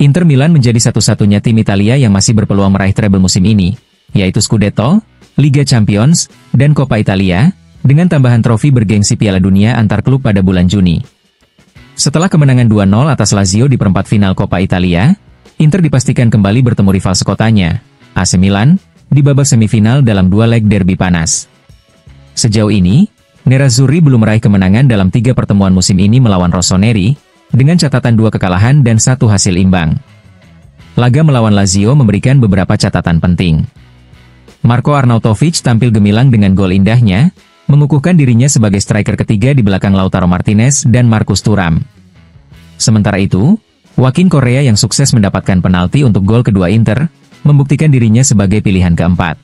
Inter Milan menjadi satu-satunya tim Italia yang masih berpeluang meraih treble musim ini, yaitu Scudetto, Liga Champions, dan Coppa Italia, dengan tambahan trofi bergengsi Piala Dunia antar klub pada bulan Juni. Setelah kemenangan 2-0 atas Lazio di perempat final Coppa Italia, Inter dipastikan kembali bertemu rival sekotanya, AC Milan, di babak semifinal dalam dua leg derby panas. Sejauh ini, Nerazzurri belum meraih kemenangan dalam 3 pertemuan musim ini melawan Rossoneri, dengan catatan 2 kekalahan dan 1 hasil imbang. Laga melawan Lazio memberikan beberapa catatan penting. Marco Arnautovic tampil gemilang dengan gol indahnya, mengukuhkan dirinya sebagai striker ketiga di belakang Lautaro Martinez dan Marcus Thuram. Sementara itu, Joaquin Correa yang sukses mendapatkan penalti untuk gol kedua Inter, membuktikan dirinya sebagai pilihan keempat.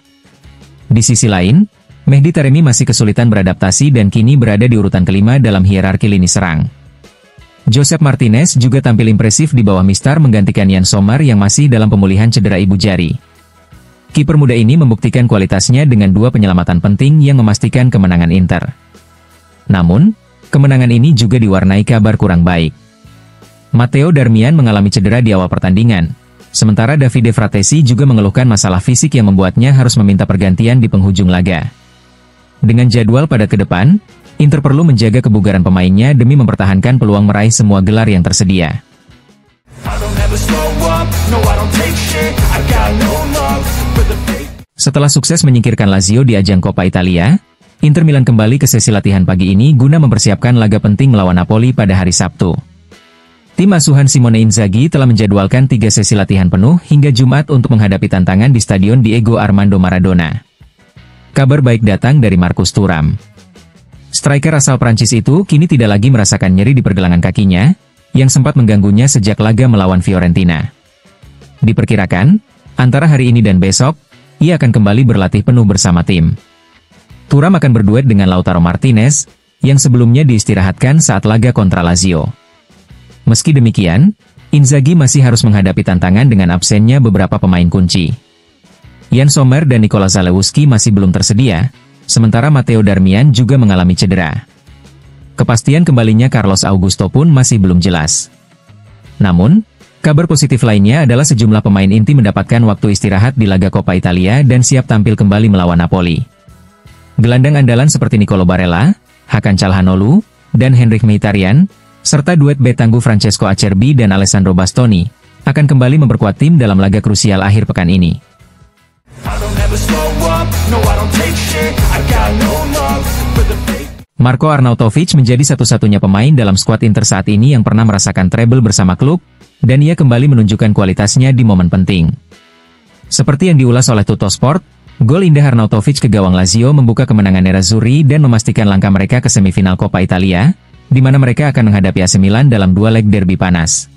Di sisi lain, Mehdi Taremi masih kesulitan beradaptasi dan kini berada di urutan kelima dalam hierarki lini serang. Josep Martinez juga tampil impresif di bawah Mistar menggantikan Yann Sommer yang masih dalam pemulihan cedera ibu jari. Kiper muda ini membuktikan kualitasnya dengan 2 penyelamatan penting yang memastikan kemenangan Inter. Namun, kemenangan ini juga diwarnai kabar kurang baik. Matteo Darmian mengalami cedera di awal pertandingan, sementara Davide Fratesi juga mengeluhkan masalah fisik yang membuatnya harus meminta pergantian di penghujung laga. Dengan jadwal padat ke depan, Inter perlu menjaga kebugaran pemainnya demi mempertahankan peluang meraih semua gelar yang tersedia. Setelah sukses menyingkirkan Lazio di ajang Coppa Italia, Inter Milan kembali ke sesi latihan pagi ini guna mempersiapkan laga penting melawan Napoli pada hari Sabtu. Tim asuhan Simone Inzaghi telah menjadwalkan 3 sesi latihan penuh hingga Jumat untuk menghadapi tantangan di Stadion Diego Armando Maradona. Kabar baik datang dari Marcus Thuram. Striker asal Prancis itu kini tidak lagi merasakan nyeri di pergelangan kakinya, yang sempat mengganggunya sejak laga melawan Fiorentina. Diperkirakan, antara hari ini dan besok, ia akan kembali berlatih penuh bersama tim. Thuram akan berduet dengan Lautaro Martinez, yang sebelumnya diistirahatkan saat laga kontra Lazio. Meski demikian, Inzaghi masih harus menghadapi tantangan dengan absennya beberapa pemain kunci. Yann Sommer dan Nikola Zalewski masih belum tersedia, sementara Matteo Darmian juga mengalami cedera. Kepastian kembalinya Carlos Augusto pun masih belum jelas. Namun, kabar positif lainnya adalah sejumlah pemain inti mendapatkan waktu istirahat di laga Coppa Italia dan siap tampil kembali melawan Napoli. Gelandang andalan seperti Nicolo Barella, Hakan Calhanoglu, dan Henrikh Mkhitaryan, serta duet bek tangguh Francesco Acerbi dan Alessandro Bastoni, akan kembali memperkuat tim dalam laga krusial akhir pekan ini. Marco Arnautovic menjadi satu-satunya pemain dalam skuad Inter saat ini yang pernah merasakan treble bersama klub, dan ia kembali menunjukkan kualitasnya di momen penting. Seperti yang diulas oleh Tuttosport, gol indah Arnautovic ke gawang Lazio membuka kemenangan Nerazzurri dan memastikan langkah mereka ke semifinal Coppa Italia, di mana mereka akan menghadapi AC Milan dalam 2 leg derby panas.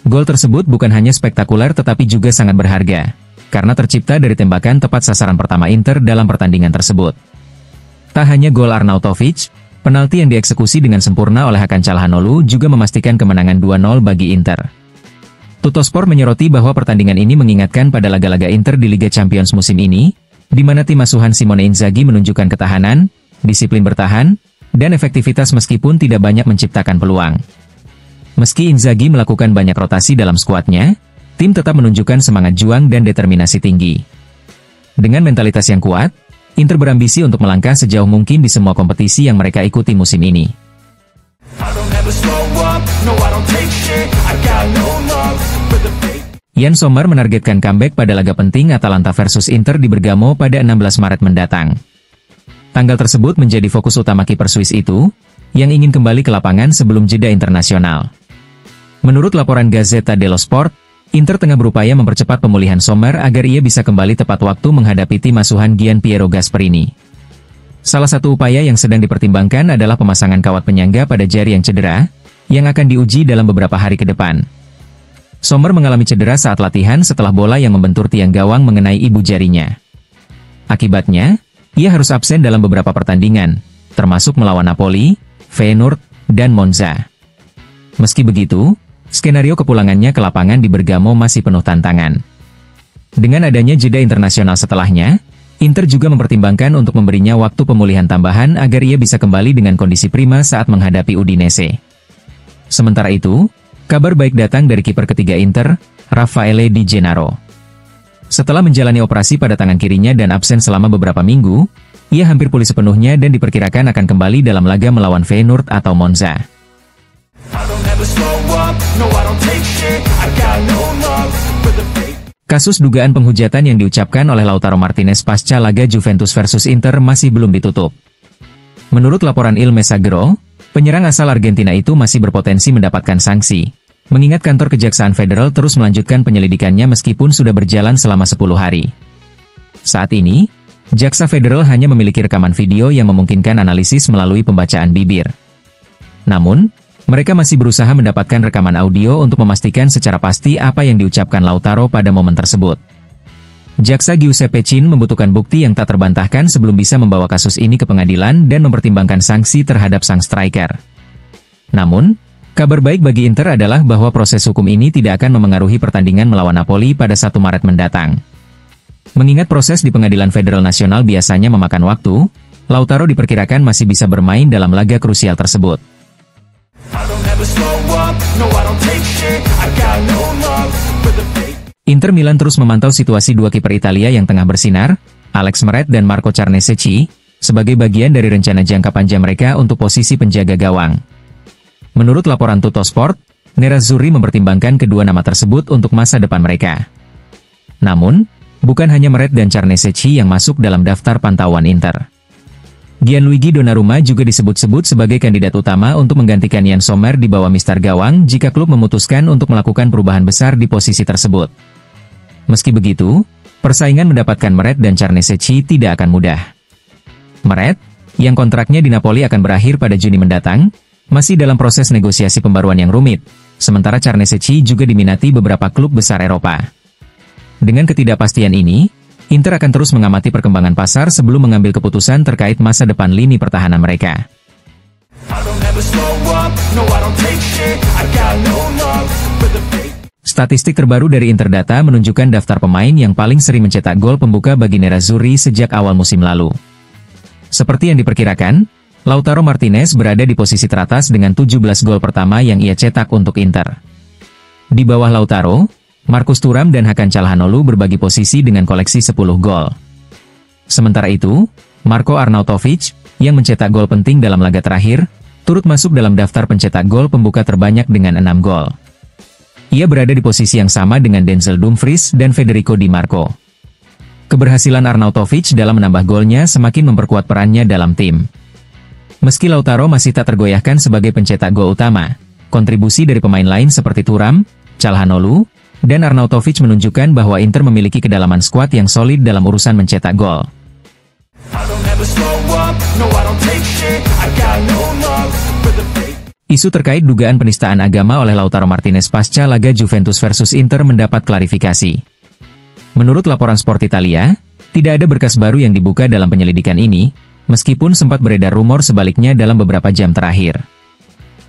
Gol tersebut bukan hanya spektakuler tetapi juga sangat berharga, karena tercipta dari tembakan tepat sasaran pertama Inter dalam pertandingan tersebut. Tak hanya gol Arnautovic, penalti yang dieksekusi dengan sempurna oleh Hakan Calhanoglu juga memastikan kemenangan 2-0 bagi Inter. Tuttosport menyoroti bahwa pertandingan ini mengingatkan pada laga-laga Inter di Liga Champions musim ini, di mana tim asuhan Simone Inzaghi menunjukkan ketahanan, disiplin bertahan, dan efektivitas meskipun tidak banyak menciptakan peluang. Meski Inzaghi melakukan banyak rotasi dalam skuadnya, tim tetap menunjukkan semangat juang dan determinasi tinggi. Dengan mentalitas yang kuat, Inter berambisi untuk melangkah sejauh mungkin di semua kompetisi yang mereka ikuti musim ini. Yann Sommer menargetkan comeback pada laga penting Atalanta versus Inter di Bergamo pada 16 Maret mendatang. Tanggal tersebut menjadi fokus utama kiper Swiss itu, yang ingin kembali ke lapangan sebelum jeda internasional. Menurut laporan Gazzetta dello Sport, Inter tengah berupaya mempercepat pemulihan Sommer agar ia bisa kembali tepat waktu menghadapi tim asuhan Gian Piero Gasperini. Salah satu upaya yang sedang dipertimbangkan adalah pemasangan kawat penyangga pada jari yang cedera, yang akan diuji dalam beberapa hari ke depan. Sommer mengalami cedera saat latihan setelah bola yang membentur tiang gawang mengenai ibu jarinya. Akibatnya, ia harus absen dalam beberapa pertandingan, termasuk melawan Napoli, Feyenoord, dan Monza. Meski begitu, skenario kepulangannya ke lapangan di Bergamo masih penuh tantangan. Dengan adanya jeda internasional setelahnya, Inter juga mempertimbangkan untuk memberinya waktu pemulihan tambahan agar ia bisa kembali dengan kondisi prima saat menghadapi Udinese. Sementara itu, kabar baik datang dari kiper ketiga Inter, Raffaele Di Gennaro. Setelah menjalani operasi pada tangan kirinya dan absen selama beberapa minggu, ia hampir pulih sepenuhnya dan diperkirakan akan kembali dalam laga melawan Feyenoord atau Monza. Kasus dugaan penghujatan yang diucapkan oleh Lautaro Martinez pasca laga Juventus versus Inter masih belum ditutup. Menurut laporan Il Messaggero, penyerang asal Argentina itu masih berpotensi mendapatkan sanksi, mengingat kantor Kejaksaan Federal terus melanjutkan penyelidikannya meskipun sudah berjalan selama 10 hari. Saat ini, Jaksa Federal hanya memiliki rekaman video yang memungkinkan analisis melalui pembacaan bibir. Namun, mereka masih berusaha mendapatkan rekaman audio untuk memastikan secara pasti apa yang diucapkan Lautaro pada momen tersebut. Jaksa Giuseppe Cin membutuhkan bukti yang tak terbantahkan sebelum bisa membawa kasus ini ke pengadilan dan mempertimbangkan sanksi terhadap sang striker. Namun, kabar baik bagi Inter adalah bahwa proses hukum ini tidak akan memengaruhi pertandingan melawan Napoli pada 1 Maret mendatang. Mengingat proses di Pengadilan Federal Nasional biasanya memakan waktu, Lautaro diperkirakan masih bisa bermain dalam laga krusial tersebut. Inter Milan terus memantau situasi dua kiper Italia yang tengah bersinar, Alex Meret dan Marco Carnesecchi, sebagai bagian dari rencana jangka panjang mereka untuk posisi penjaga gawang. Menurut laporan Tuttosport, Nerazzurri mempertimbangkan kedua nama tersebut untuk masa depan mereka. Namun, bukan hanya Meret dan Carnesecchi yang masuk dalam daftar pantauan Inter. Gianluigi Donnarumma juga disebut-sebut sebagai kandidat utama untuk menggantikan Yann Sommer di bawah mister gawang jika klub memutuskan untuk melakukan perubahan besar di posisi tersebut. Meski begitu, persaingan mendapatkan Meret dan Carnesecchi tidak akan mudah. Meret, yang kontraknya di Napoli akan berakhir pada Juni mendatang, masih dalam proses negosiasi pembaruan yang rumit, sementara Carnesecchi juga diminati beberapa klub besar Eropa. Dengan ketidakpastian ini, Inter akan terus mengamati perkembangan pasar sebelum mengambil keputusan terkait masa depan lini pertahanan mereka. Statistik terbaru dari Interdata menunjukkan daftar pemain yang paling sering mencetak gol pembuka bagi Nerazzurri sejak awal musim lalu. Seperti yang diperkirakan, Lautaro Martinez berada di posisi teratas dengan 17 gol pertama yang ia cetak untuk Inter. Di bawah Lautaro, Marcus Thuram dan Hakan Çalhanoğlu berbagi posisi dengan koleksi 10 gol. Sementara itu, Marko Arnautovic, yang mencetak gol penting dalam laga terakhir, turut masuk dalam daftar pencetak gol pembuka terbanyak dengan 6 gol. Ia berada di posisi yang sama dengan Denzel Dumfries dan Federico Di Marco. Keberhasilan Arnautovic dalam menambah golnya semakin memperkuat perannya dalam tim. Meski Lautaro masih tak tergoyahkan sebagai pencetak gol utama, kontribusi dari pemain lain seperti Thuram, Çalhanoğlu, dan Arnautovic menunjukkan bahwa Inter memiliki kedalaman skuad yang solid dalam urusan mencetak gol. Isu terkait dugaan penistaan agama oleh Lautaro Martinez pasca laga Juventus versus Inter mendapat klarifikasi. Menurut laporan Sport Italia, tidak ada berkas baru yang dibuka dalam penyelidikan ini, meskipun sempat beredar rumor sebaliknya dalam beberapa jam terakhir.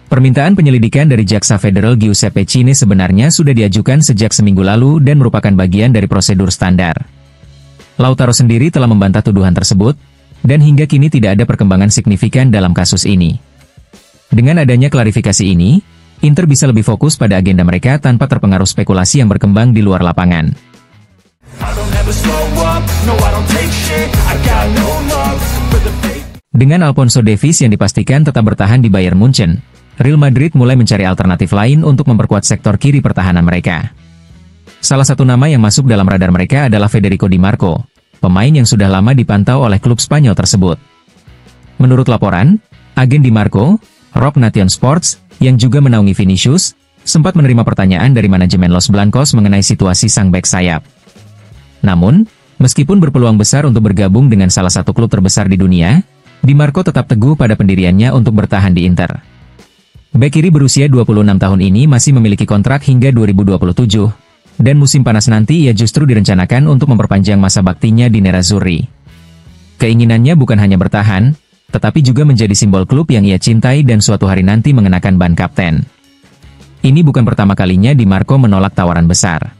Permintaan penyelidikan dari Jaksa Federal Giuseppe Cin sebenarnya sudah diajukan sejak seminggu lalu dan merupakan bagian dari prosedur standar. Lautaro sendiri telah membantah tuduhan tersebut, dan hingga kini tidak ada perkembangan signifikan dalam kasus ini. Dengan adanya klarifikasi ini, Inter bisa lebih fokus pada agenda mereka tanpa terpengaruh spekulasi yang berkembang di luar lapangan. Dengan Alphonso Davies yang dipastikan tetap bertahan di Bayern Munchen, Real Madrid mulai mencari alternatif lain untuk memperkuat sektor kiri pertahanan mereka. Salah satu nama yang masuk dalam radar mereka adalah Federico Di Marco, pemain yang sudah lama dipantau oleh klub Spanyol tersebut. Menurut laporan, agen Di Marco, Rock Nation Sports, yang juga menaungi Vinicius, sempat menerima pertanyaan dari manajemen Los Blancos mengenai situasi sang bek sayap. Namun, meskipun berpeluang besar untuk bergabung dengan salah satu klub terbesar di dunia, Di Marco tetap teguh pada pendiriannya untuk bertahan di Inter. Bek kiri berusia 26 tahun ini masih memiliki kontrak hingga 2027, dan musim panas nanti ia justru direncanakan untuk memperpanjang masa baktinya di Nerazzurri. Keinginannya bukan hanya bertahan, tetapi juga menjadi simbol klub yang ia cintai dan suatu hari nanti mengenakan ban kapten. Ini bukan pertama kalinya Di Marco menolak tawaran besar.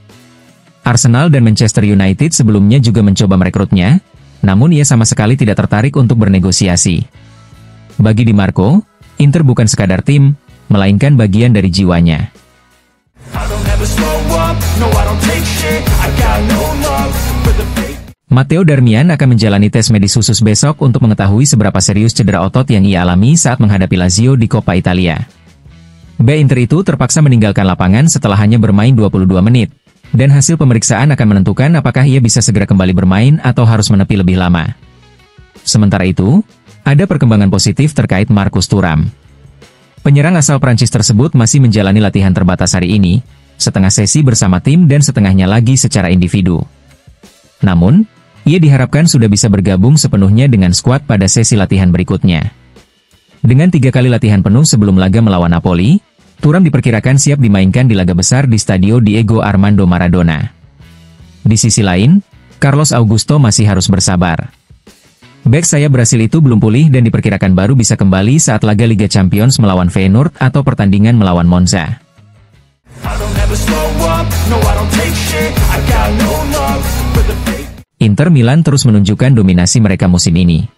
Arsenal dan Manchester United sebelumnya juga mencoba merekrutnya, Namun ia sama sekali tidak tertarik untuk bernegosiasi. Bagi Di Marco, Inter bukan sekadar tim, melainkan bagian dari jiwanya. Matteo Darmian akan menjalani tes medis khusus besok untuk mengetahui seberapa serius cedera otot yang ia alami saat menghadapi Lazio di Coppa Italia. Bek Inter itu terpaksa meninggalkan lapangan setelah hanya bermain 22 menit, dan hasil pemeriksaan akan menentukan apakah ia bisa segera kembali bermain atau harus menepi lebih lama. Sementara itu, ada perkembangan positif terkait Marcus Thuram. Penyerang asal Prancis tersebut masih menjalani latihan terbatas hari ini, setengah sesi bersama tim dan setengahnya lagi secara individu. Namun, ia diharapkan sudah bisa bergabung sepenuhnya dengan skuad pada sesi latihan berikutnya. Dengan 3 kali latihan penuh sebelum laga melawan Napoli, Thuram diperkirakan siap dimainkan di laga besar di Stadio Diego Armando Maradona. Di sisi lain, Carlos Augusto masih harus bersabar. Bek sayap Brasil itu belum pulih dan diperkirakan baru bisa kembali saat laga Liga Champions melawan Feyenoord atau pertandingan melawan Monza. Inter Milan terus menunjukkan dominasi mereka musim ini.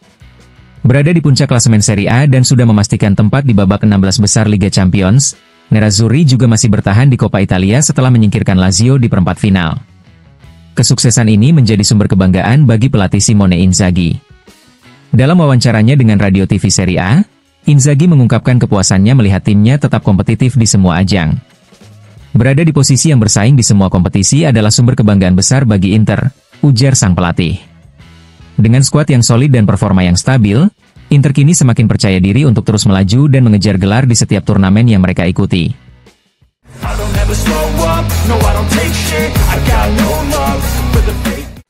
Berada di puncak klasemen Serie A dan sudah memastikan tempat di babak 16 besar Liga Champions, Nerazzurri juga masih bertahan di Coppa Italia setelah menyingkirkan Lazio di perempat final. Kesuksesan ini menjadi sumber kebanggaan bagi pelatih Simone Inzaghi. Dalam wawancaranya dengan radio TV Serie A, Inzaghi mengungkapkan kepuasannya melihat timnya tetap kompetitif di semua ajang. Berada di posisi yang bersaing di semua kompetisi adalah sumber kebanggaan besar bagi Inter, ujar sang pelatih. Dengan skuad yang solid dan performa yang stabil, Inter kini semakin percaya diri untuk terus melaju dan mengejar gelar di setiap turnamen yang mereka ikuti.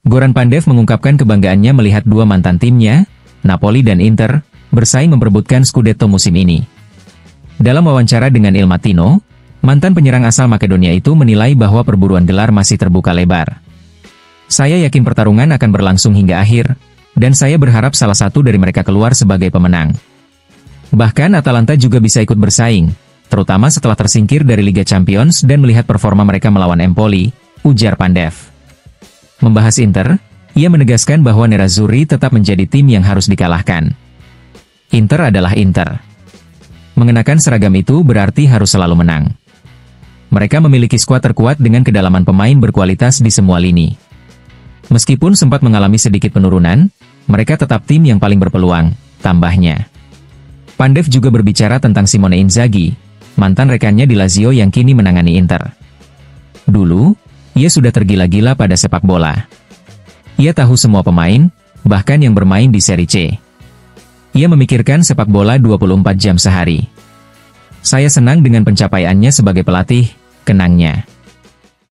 Goran Pandev mengungkapkan kebanggaannya melihat dua mantan timnya, Napoli dan Inter, bersaing memperebutkan Scudetto musim ini. Dalam wawancara dengan Il Mattino, mantan penyerang asal Makedonia itu menilai bahwa perburuan gelar masih terbuka lebar. Saya yakin pertarungan akan berlangsung hingga akhir, dan saya berharap salah satu dari mereka keluar sebagai pemenang. Bahkan Atalanta juga bisa ikut bersaing, terutama setelah tersingkir dari Liga Champions dan melihat performa mereka melawan Empoli, ujar Pandev. Membahas Inter, ia menegaskan bahwa Nerazzurri tetap menjadi tim yang harus dikalahkan. Inter adalah Inter. Mengenakan seragam itu berarti harus selalu menang. Mereka memiliki skuad terkuat dengan kedalaman pemain berkualitas di semua lini. Meskipun sempat mengalami sedikit penurunan, mereka tetap tim yang paling berpeluang, tambahnya. Pandev juga berbicara tentang Simone Inzaghi, mantan rekannya di Lazio yang kini menangani Inter. Dulu, ia sudah tergila-gila pada sepak bola. Ia tahu semua pemain, bahkan yang bermain di Serie C. Ia memikirkan sepak bola 24 jam sehari. Saya senang dengan pencapaiannya sebagai pelatih, kenangnya.